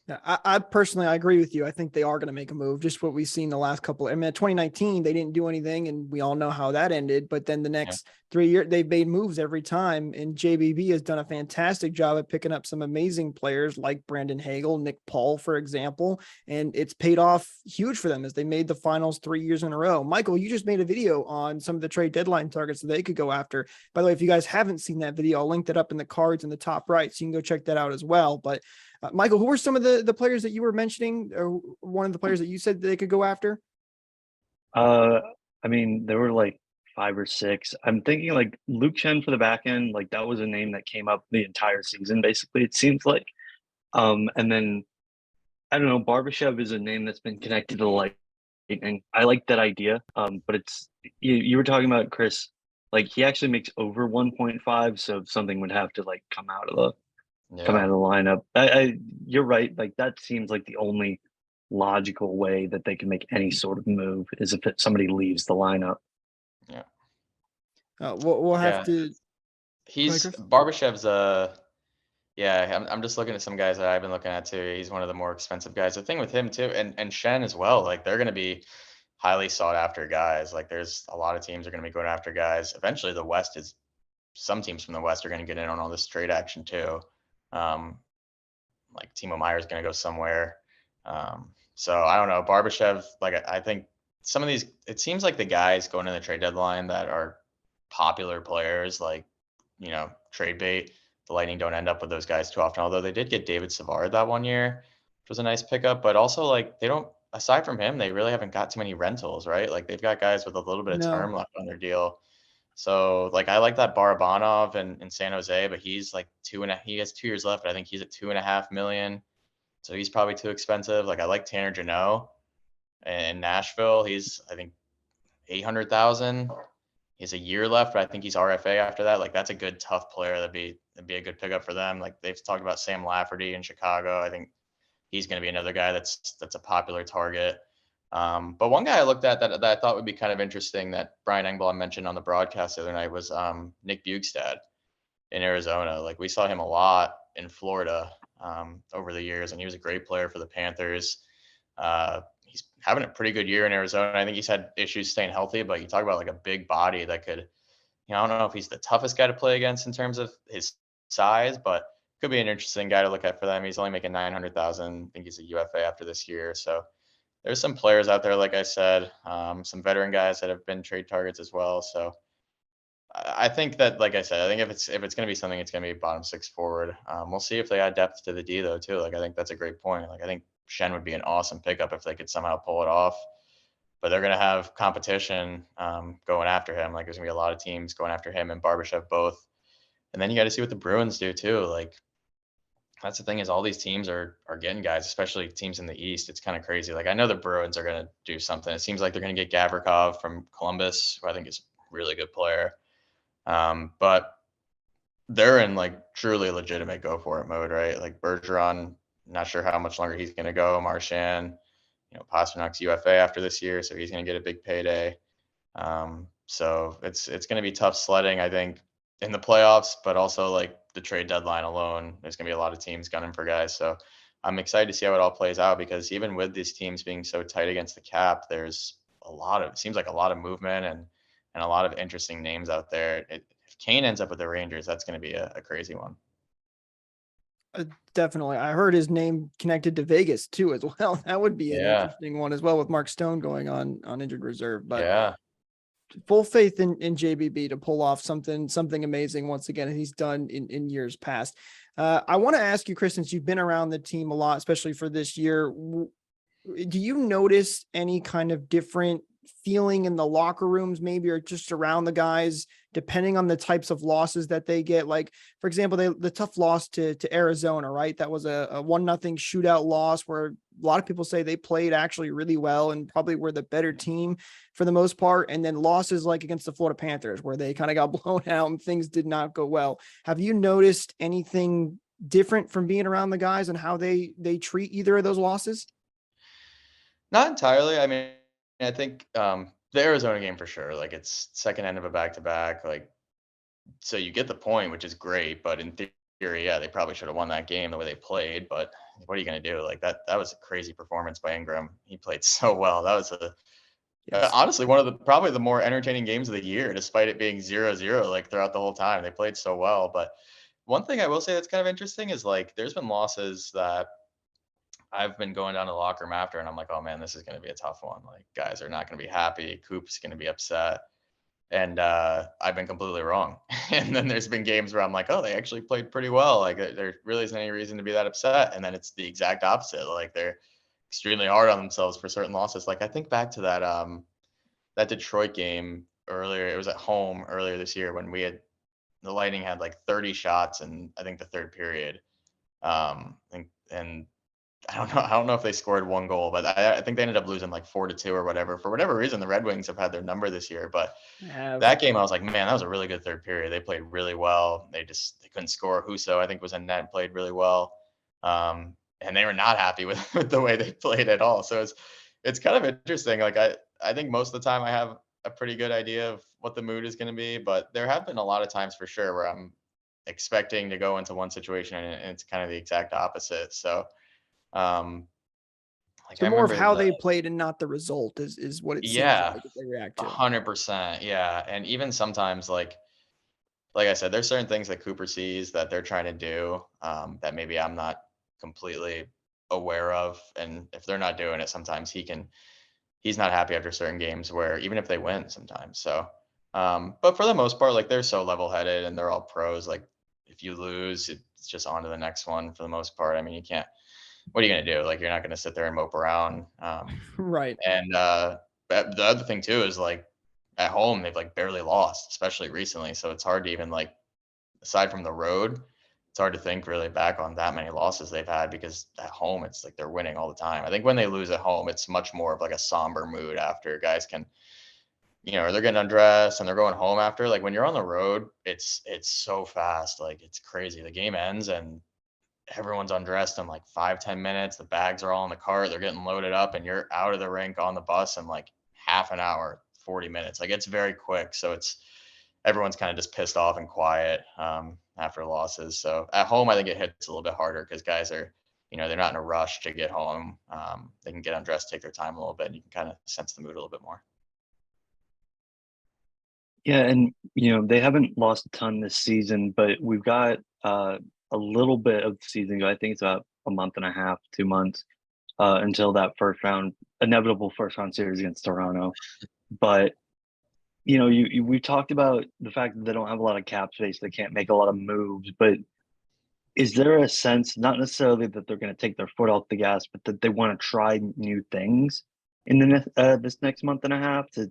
Yeah, I personally, I agree with you. I think they are going to make a move. Just what we've seen the last couple. I mean, 2019, they didn't do anything, and we all know how that ended. But then the Yeah. next 3 years, they've made moves every time. And JBB has done a fantastic job at picking up some amazing players like Brandon Hagel, Nick Paul, for example. And it's paid off huge for them as they made the finals 3 years in a row. Michael, you just made a video on some of the trade deadline targets that they could go after. By the way, if you guys haven't seen that video, I'll link that up in the cards in the top right, so you can go check that out as well. But Michael, who were some of the players that you were mentioning, or one of the players that you said they could go after? I mean, there were like 5 or 6. I'm thinking like Luke Chen for the back end, like that was a name that came up the entire season, basically, it seems like. And then I don't know, Barbashev is a name that's been connected to the Lightning. I like that idea. But it's you were talking about Chris, like he actually makes over 1.5, so something would have to like come out of the Yeah. lineup. You're right. Like that seems like the only logical way that they can make any sort of move is if somebody leaves the lineup. Yeah. We'll have Yeah. to. He's Chris? Barbashev's yeah, I'm just looking at some guys that I've been looking at too. He's one of the more expensive guys. The thing with him too, and Shen as well, like they're gonna be highly sought after guys. Like there's a lot of teams are gonna be going after guys. Eventually the West is some teams from the West are gonna get in on all this trade action too. Um, like Timo Meyer's gonna go somewhere. So I don't know. Barbashev, like I think some of these, it seems like the guys going in the trade deadline that are popular players, like, trade bait, the Lightning don't end up with those guys too often. Although they did get David Savard that one year, which was a nice pickup, but also like they don't, aside from him, they really haven't got too many rentals, right? Like they've got guys with a little bit of No. term left on their deal. So like I like that Barabanov in San Jose, but he's like he has 2 years left, but I think he's at 2.5 million. So he's probably too expensive. Like I like Tanner Jeannot in Nashville. He's I think 800,000. He has a year left, but I think he's RFA after that. Like that's a good tough player. That'd be a good pickup for them. Like they've talked about Sam Lafferty in Chicago. I think he's going to be another guy that's a popular target. But one guy I looked at that I thought would be kind of interesting that Brian Engblom mentioned on the broadcast the other night was Nick Bjugstad in Arizona. Like we saw him a lot in Florida over the years, and he was a great player for the Panthers. He's having a pretty good year in Arizona. I think he's had issues staying healthy, but you talk about like a big body that could, I don't know if he's the toughest guy to play against in terms of his size, but could be an interesting guy to look at for them. He's only making 900,000. I think he's a UFA after this year. So there's some players out there, like I said, some veteran guys that have been trade targets as well. So I think that, like I said, I think if it's going to be something, it's going to be bottom six forward. We'll see if they add depth to the D though too. Like I think that's a great point. Like I think Shen would be an awesome pickup if they could somehow pull it off. But they're going to have competition going after him. Like there's going to be a lot of teams going after him and Barbashev both. And then you got to see what the Bruins do too. Like that's the thing is all these teams are getting guys, especially teams in the East. It's kind of crazy. Like I know the Bruins are going to do something. It seems like they're going to get Gavrikov from Columbus, who I think is a really good player. But they're in like truly legitimate go for it mode, right? Like Bergeron Not sure how much longer he's going to go. Marchand, Pasternak's UFA after this year, so he's going to get a big payday. So it's going to be tough sledding, I think, in the playoffs, but also like the trade deadline alone, there's going to be a lot of teams gunning for guys. So I'm excited to see how it all plays out, because even with these teams being so tight against the cap, there's it seems like a lot of movement and a lot of interesting names out there. If Kane ends up with the Rangers, that's going to be a crazy one. Definitely. I heard his name connected to Vegas too, as well. That would be an Yeah. interesting one as well, with Mark Stone going on injured reserve, but Yeah. full faith in JBB to pull off something amazing once again, he's done in years past. I want to ask you, Chris, since you've been around the team a lot, especially for this year, do you notice any kind of different feeling in the locker rooms, maybe, or just around the guys, depending on the types of losses that they get? Like, for example, the tough loss to Arizona, right? That was a 1-0 shootout loss where a lot of people say they played actually really well and probably were the better team for the most part. And then losses like against the Florida Panthers, where they kind of got blown out and things did not go well. Have you noticed anything different from being around the guys and how they treat either of those losses? Not entirely. I mean, I think the Arizona game for sure. Like, it's second end of a back to back. Like, so you get the point, which is great. But in theory, yeah, they probably should have won that game the way they played. But what are you going to do? Like, that was a crazy performance by Ingram. He played so well. That was Yes. honestly one of probably the more entertaining games of the year, despite it being 0-0 like throughout the whole time. They played so well. But one thing I will say that's kind of interesting is, like, there's been losses that I've been going down to the locker room after, and I'm like, oh man, this is going to be a tough one. Like, guys are not going to be happy. Coop's going to be upset. And I've been completely wrong. And then there's been games where I'm like, oh, they actually played pretty well. Like, there really isn't any reason to be that upset. And then it's the exact opposite. Like, they're extremely hard on themselves for certain losses. Like, I think back to that Detroit game earlier. It was at home earlier this year when the Lightning had like 30 shots in, I think, the third period. And I don't know if they scored one goal, but I think they ended up losing like 4-2 or whatever. For whatever reason, the Red Wings have had their number this year. But Have. that game, I was like, man, that was a really good third period. They played really well. They couldn't score. Husso, I think, was in net, played really well. And they were not happy with the way they played at all. So it's kind of interesting. Like, I think most of the time I have a pretty good idea of what the mood is going to be, but there have been a lot of times for sure where I'm expecting to go into one situation and it's kind of the exact opposite. So, like, So I more of remember how they played and not the result is what it seems yeah, like they react to. 100%. Yeah. And even sometimes, like I said, there's certain things that Cooper sees that they're trying to do, that maybe I'm not completely aware of. And if they're not doing it, sometimes he's not happy after certain games where even if they win sometimes. So, but for the most part, like, they're so level headed and they're all pros. Like, if you lose, it's just on to the next one for the most part. I mean, what are you going to do? Like, you're not going to sit there and mope around. Right. And the other thing too is, like, at home, they've like barely lost, especially recently. So it's hard to even, like, aside from the road, it's hard to think really back on that many losses they've had, because at home, it's like they're winning all the time. I think when they lose at home, it's much more of like a somber mood after guys can, or they're getting undressed and they're going home after. Like, when you're on the road, it's so fast. Like, it's crazy. The game ends and everyone's undressed in like 5-10 minutes. The bags are all in the cart. They're getting loaded up and you're out of the rink on the bus in like half an hour, 40 minutes. Like, it's very quick. So everyone's kind of just pissed off and quiet after losses. So at home, I think it hits a little bit harder because guys are, they're not in a rush to get home. They can get undressed, take their time a little bit, and you can kind of sense the mood a little bit more. Yeah, and they haven't lost a ton this season, but we've got a little bit of the season to go. I think it's about a month and a half, 2 months until that inevitable first round series against Toronto. But we've talked about the fact that they don't have a lot of cap space, they can't make a lot of moves. But is there a sense, not necessarily that they're going to take their foot off the gas, but that they want to try new things in this next month and a half to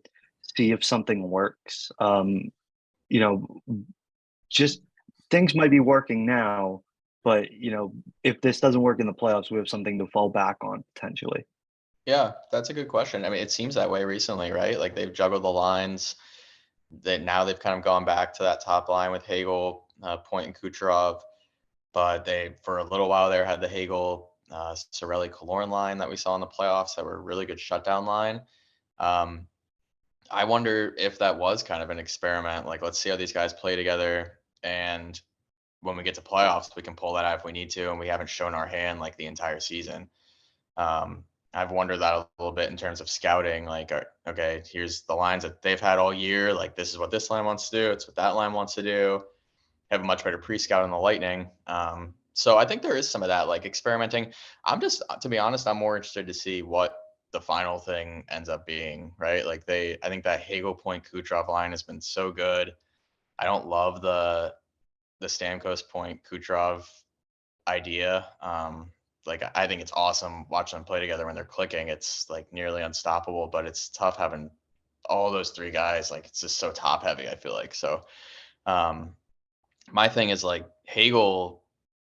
see if something works? You know, just things might be working now, but if this doesn't work in the playoffs, we have something to fall back on potentially. Yeah, that's a good question. I mean, it seems that way recently, right? Like, they've juggled the lines. That now they've kind of gone back to that top line with Hagel, Point, and Kucherov. But they, for a little while there, had the Hagel, Sorelli-Killorn line that we saw in the playoffs that were a really good shutdown line. Um, I wonder if that was kind of an experiment. Like, let's see how these guys play together. And when we get to playoffs, we can pull that out if we need to. And we haven't shown our hand like the entire season. I've wondered that a little bit in terms of scouting. Like, okay, here's the lines that they've had all year. Like, this is what this line wants to do. It's what that line wants to do. Have a much better pre-scout on the Lightning. So I think there is some of that, like experimenting. To be honest, I'm more interested to see what the final thing ends up being, right? Like I think that Hagel Point Kucherov line has been so good. I don't love the Stamkos Point Kucherov idea. Like I think it's awesome watching them play together when they're clicking. It's like nearly unstoppable, but it's tough having all those three guys. Like it's just so top heavy, I feel like. So um my thing is like Hagel,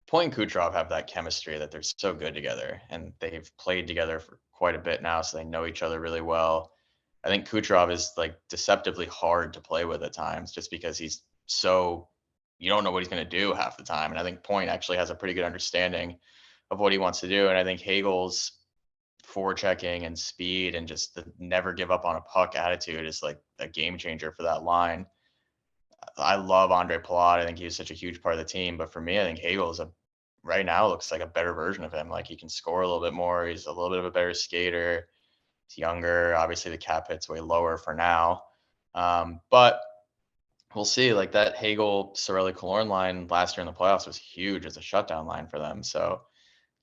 Point and Kucherov have that chemistry that they're so good together, and they've played together for quite a bit now, so they know each other really well. I think Kucherov is like deceptively hard to play with at times, just because he's so you don't know what he's going to do half the time. And I think Point actually has a pretty good understanding of what he wants to do. And I think Hagel's forechecking and speed and just the never give up on a puck attitude is like a game changer for that line. I love Andre Palat. I think he was such a huge part of the team. But for me, I think Hagel is right now looks like a better version of him. Like he can score a little bit more. He's a little bit of a better skater. He's younger. Obviously, the cap hit's way lower for now. But we'll see. Like that Hagel Sorelli-Killorn line last year in the playoffs was huge as a shutdown line for them. So,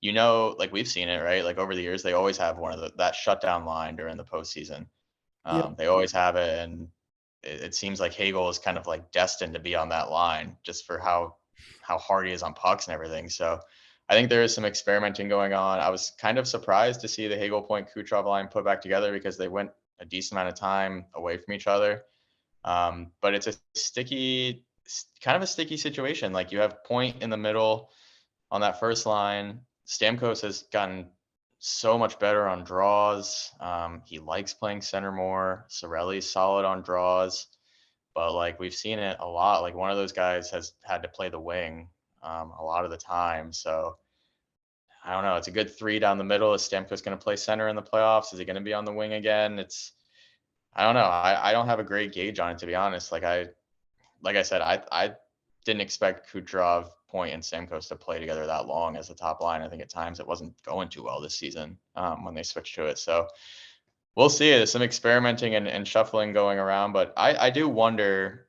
like we've seen it, right? Like over the years, they always have that shutdown line during the postseason. Yeah. They always have it, and it seems like Hagel is kind of like destined to be on that line just for how hard he is on pucks and everything. So I think there is some experimenting going on. I was kind of surprised to see the Hagel Point Kucherov line put back together because they went a decent amount of time away from each other. But it's kind of a sticky situation. Like you have Point in the middle on that first line. Stamkos has gotten so much better on draws. He likes playing center more. Sorelli's solid on draws, but like we've seen it a lot. Like one of those guys has had to play the wing a lot of the time. So I don't know. It's a good three down the middle. Is Stamkos going to play center in the playoffs? Is he going to be on the wing again? I don't know. I don't have a great gauge on it, to be honest. Like I said, I didn't expect Kucherov, Point, and Stamkos to play together that long as a top line. I think at times it wasn't going too well this season when they switched to it. So we'll see. There's some experimenting and shuffling going around, but I do wonder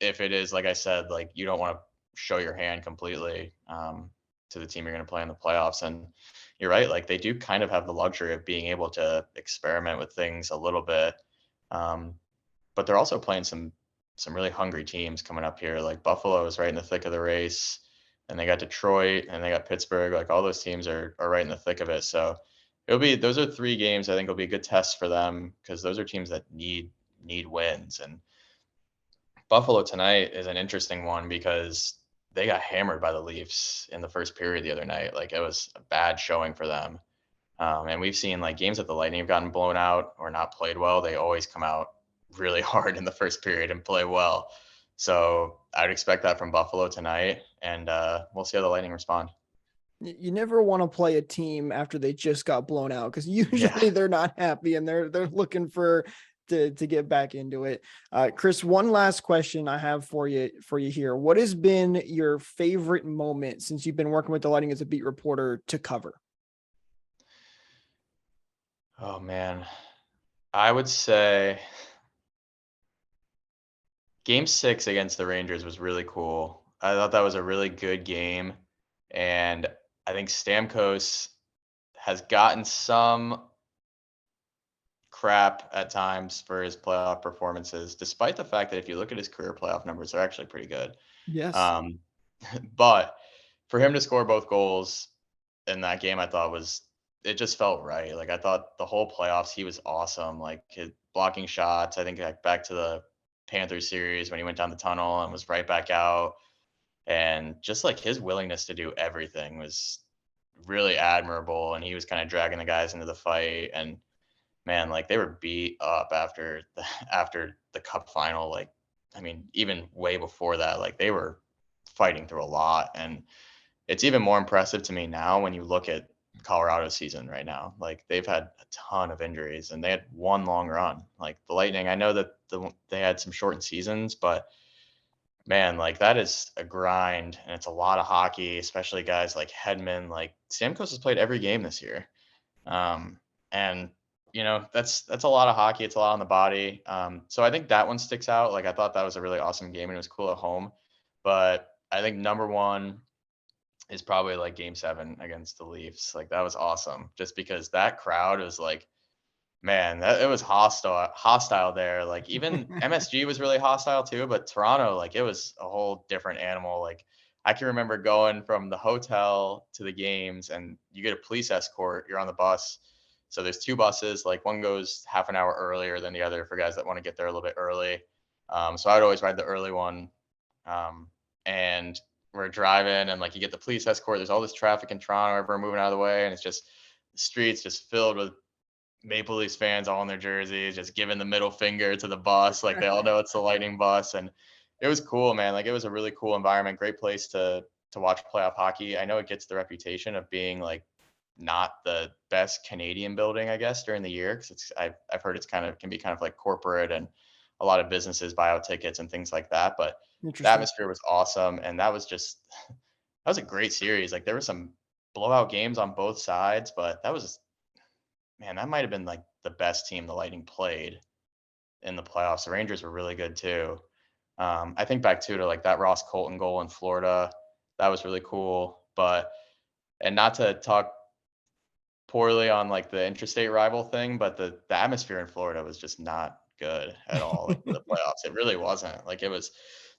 if it is, like I said, like you don't want to show your hand completely to the team you're going to play in the playoffs. And you're right. Like they do kind of have the luxury of being able to experiment with things a little bit. But they're also playing some really hungry teams coming up here. Like Buffalo is right in the thick of the race, and they got Detroit and they got Pittsburgh. Like all those teams are right in the thick of it. So those are three games I think will be a good test for them because those are teams that need wins. And Buffalo tonight is an interesting one because they got hammered by the Leafs in the first period the other night. Like it was a bad showing for them. And we've seen like games that the Lightning have gotten blown out or not played well. They always come out really hard in the first period and play well. So I'd expect that from Buffalo tonight, and we'll see how the Lightning respond. You never want to play a team after they just got blown out because usually they're not happy and they're looking to get back into it. Chris, one last question I have for you here. What has been your favorite moment since you've been working with the Lightning as a beat reporter to cover? Oh man, I would say Game 6 against the Rangers was really cool. I thought that was a really good game, and I think Stamkos has gotten some crap at times for his playoff performances, despite the fact that if you look at his career playoff numbers, they're actually pretty good. Yes. But for him to score both goals in that game, I thought it just felt right. Like I thought the whole playoffs, he was awesome. Like his blocking shots, I think like back to the Panthers series when he went down the tunnel and was right back out. And just like his willingness to do everything was really admirable. And he was kind of dragging the guys into the fight. And man, like they were beat up after the cup final. Like, I mean, even way before that, like they were fighting through a lot. And it's even more impressive to me now when you look at Colorado season right now. Like they've had a ton of injuries and they had one long run. Like the Lightning, I know that they had some shortened seasons, but man, like that is a grind and it's a lot of hockey, especially guys like Hedman. Like Stamkos has played every game this year. And that's a lot of hockey. It's a lot on the body. So I think that one sticks out. Like I thought that was a really awesome game and it was cool at home. But I think number one is probably like game 7 against the Leafs. Like that was awesome just because that crowd was like, man, it was hostile there. Like even MSG was really hostile too, but Toronto, like it was a whole different animal. Like I can remember going from the hotel to the games and you get a police escort, you're on the bus. So there's 2 buses, like one goes half an hour earlier than the other for guys that want to get there a little bit early. So I'd always ride the early one. And we're driving and like you get the police escort. There's all this traffic in Toronto, everyone moving out of the way. And it's just the streets just filled with Maple Leafs fans all in their jerseys, just giving the middle finger to the bus. Like they all know it's the Lightning bus. And it was cool, man. Like it was a really cool environment, great place to watch playoff hockey. I know it gets the reputation of being like not the best Canadian building, I guess, during the year. Cause I've heard it's can be kind of like corporate and a lot of businesses buy out tickets and things like that. But the atmosphere was awesome. And that was a great series. Like there were some blowout games on both sides, but that might have been like the best team the Lightning played in the playoffs. The Rangers were really good too. I think back too to like that Ross Colton goal in Florida. That was really cool. And not to talk poorly on like the interstate rival thing, but the atmosphere in Florida was just not good at all. Like for the playoffs, it really wasn't. Like it was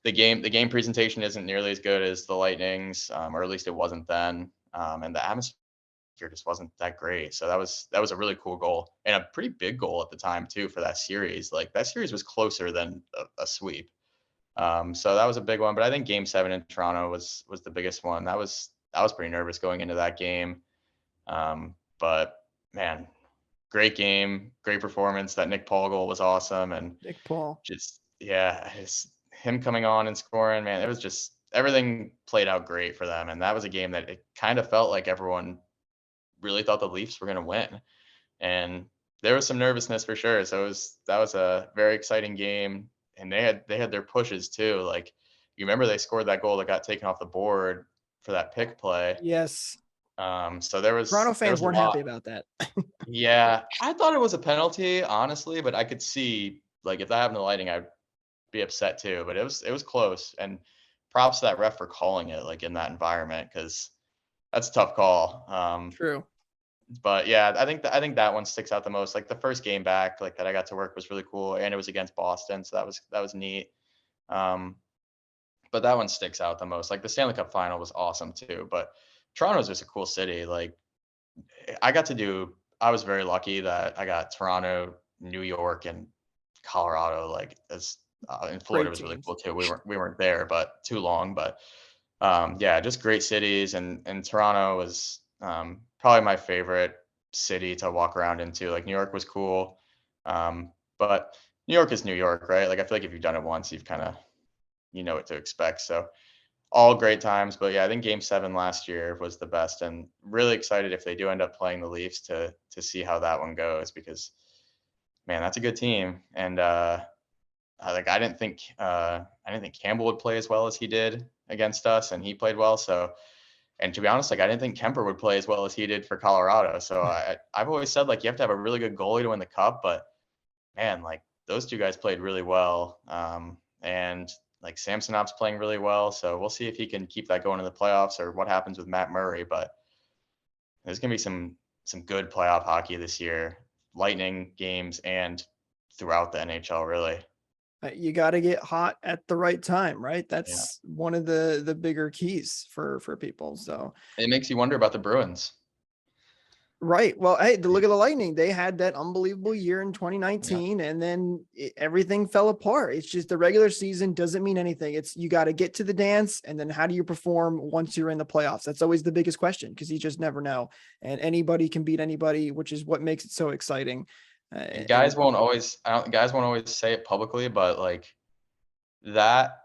the game presentation isn't nearly as good as the Lightning's, or at least it wasn't then. And the atmosphere just wasn't that great. So that was a really cool goal and a pretty big goal at the time too for that series. Like that series was closer than a sweep. So that was a big one. But I think Game 7 in Toronto was the biggest one. I was pretty nervous going into that game. But man, great game, great performance. That Nick Paul goal was awesome, and Nick Paul. just him coming on and scoring. Man, it was just everything played out great for them, and that was a game that it kind of felt like everyone really thought the Leafs were going to win, and there was some nervousness for sure. So that was a very exciting game, and they had their pushes too. Like you remember they scored that goal that got taken off the board for that pick play. Yes. So there was Toronto fans a weren't lot. happy about that. Yeah, I thought it was a penalty, honestly, but I could see like if that happened to Lightning, I'd be upset too. But it was close, and props to that ref for calling it like in that environment because that's a tough call. True. But yeah, I think that one sticks out the most. Like the first game back, like that I got to work was really cool, and it was against Boston, so that was neat. But that one sticks out the most. Like the Stanley Cup final was awesome too, but Toronto's just a cool city. Like I was very lucky that I got Toronto, New York, and Colorado. Like as in Florida was really cool too. We weren't there, but too long. But yeah, just great cities, and Toronto was probably my favorite city to walk around into. Like New York was cool, but New York is New York, right? Like I feel like if you've done it once, you've kind of you know what to expect. So all great times, but yeah, I think Game 7 last year was the best, and really excited if they do end up playing the Leafs to see how that one goes because, man, that's a good team, and I didn't think Campbell would play as well as he did against us, and he played well. So, and to be honest, like I didn't think Kemper would play as well as he did for Colorado. So I've always said like you have to have a really good goalie to win the cup, but man, like those 2 guys played really well, and like Samsonov's playing really well, so we'll see if he can keep that going in the playoffs or what happens with Matt Murray. But there's gonna be some good playoff hockey this year, Lightning games and throughout the NHL, really. You got to get hot at the right time, right? Yeah. That's one of the bigger keys for people. So It makes you wonder about the Bruins. right. Well, hey, look at the Lightning. They had that unbelievable year in 2019, Yeah. and then everything fell apart. It's just the regular season doesn't mean anything. It's you got to get to the dance, and then how do you perform once you're in the playoffs? That's always the biggest question because you just never know. And anybody can beat anybody, which is what makes it so exciting. And guys won't always say it publicly, but like that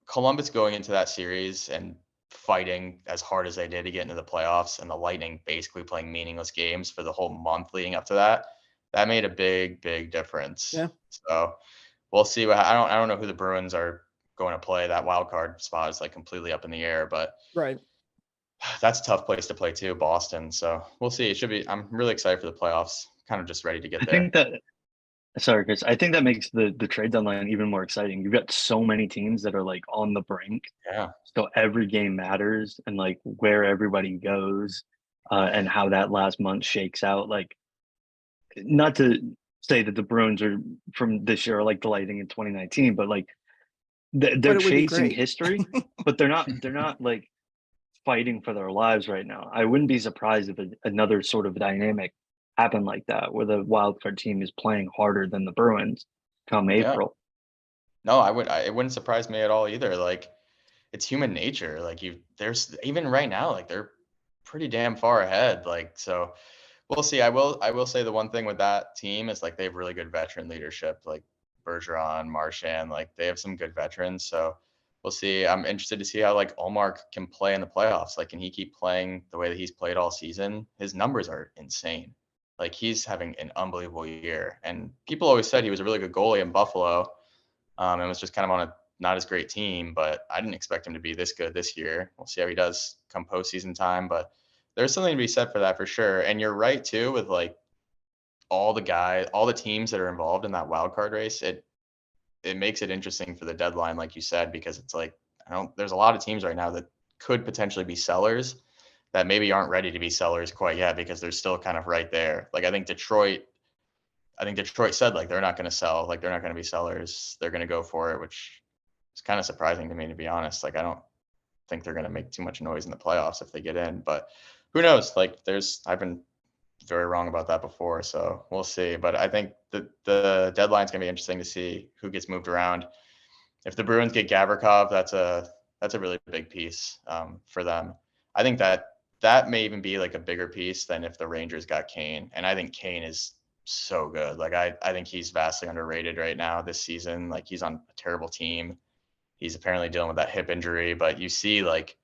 Columbus going into that series and fighting as hard as they did to get into the playoffs, and the Lightning basically playing meaningless games for the whole month leading up to that, that made a big, big difference. Yeah. So we'll see. I don't know who the Bruins are going to play. That wild card spot is like completely up in the air, but Right. that's a tough place to play too, Boston. So we'll see. It should be. I'm really excited for the playoffs. Kind of just ready to get I there. think that sorry, Chris. I think that makes the trade deadline even more exciting. You've got so many teams that are like on the brink, Yeah. so every game matters, and like where everybody goes, and how that last month shakes out. Like, not to say that the Bruins are from this year are like the Lightning in 2019, but like they're But it would be chasing great. history, but they're not like fighting for their lives right now. I wouldn't be surprised if another sort of dynamic happened like that, where the wild card team is playing harder than the Bruins come Yeah. April. No, it wouldn't surprise me at all either. Like, it's human nature. Like, there's even right now, like they're pretty damn far ahead. Like, so we'll see. I will say the one thing with that team is like they have really good veteran leadership, like Bergeron, Marchand, like they have some good veterans. So we'll see. I'm interested to see how like Ullmark can play in the playoffs. Like, can he keep playing the way that he's played all season? His numbers are insane. Like, he's having an unbelievable year. And people always said he was a really good goalie in Buffalo, and was just kind of on a not as great team, but I didn't expect him to be this good this year. We'll see how he does come postseason time, but there's something to be said for that for sure. And you're right too, with like all the teams that are involved in that wild card race. It makes it interesting for the deadline, like you said, because it's like there's a lot of teams right now that could potentially be sellers that maybe aren't ready to be sellers quite yet because they're still kind of right there. Like, I think Detroit said like they're not going to sell, like they're not going to be sellers. They're going to go for it, which is kind of surprising to me, to be honest. Like, I don't think they're going to make too much noise in the playoffs if they get in, but who knows? Like, I've been very wrong about that before, so we'll see. But I think the deadline's going to be interesting to see who gets moved around. If the Bruins get Gavrikov, that's a really big piece for them. I think that may even be like a bigger piece than if the Rangers got Kane. And I think Kane is so good. Like, I think he's vastly underrated right now this season. Like, he's on a terrible team. He's apparently dealing with that hip injury, but you see, like,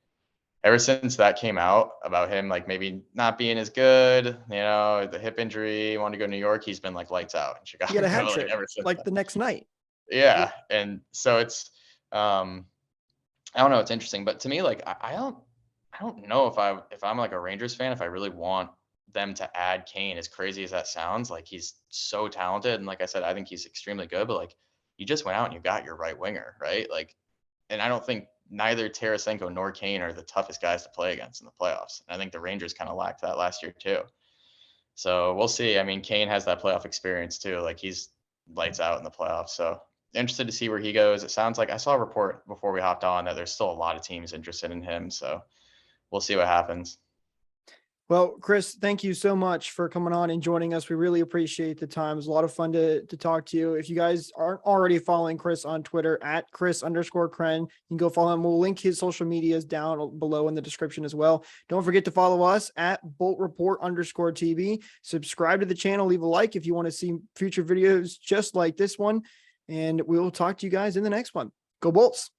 ever since that came out about him, like maybe not being as good, the hip injury, wanted to go to New York, he's been like lights out in Chicago. You get a hat like, trick ever since like then. the next night. Yeah. And so it's, I don't know. It's interesting, but to me, like, I don't know if I'm like a Rangers fan, if I really want them to add Kane, as crazy as that sounds. Like, he's so talented. And like I said, I think he's extremely good, but like, you just went out and you got your right winger, right? Like, and I don't think neither Tarasenko nor Kane are the toughest guys to play against in the playoffs. And I think the Rangers kind of lacked that last year too. So we'll see. I mean, Kane has that playoff experience too. Like, he's lights out in the playoffs. So interested to see where he goes. It sounds like I saw a report before we hopped on that there's still a lot of teams interested in him. So we'll see what happens. Well, Chris, thank you so much for coming on and joining us. We really appreciate the time. It was a lot of fun to talk to you. If you guys aren't already following Chris on Twitter at Chris_Krenn, you can go follow him. We'll link his social medias down below in the description as well. Don't forget to follow us at BoltReport_TV. Subscribe to the channel, leave a like if you want to see future videos just like this one. And we will talk to you guys in the next one. Go Bolts.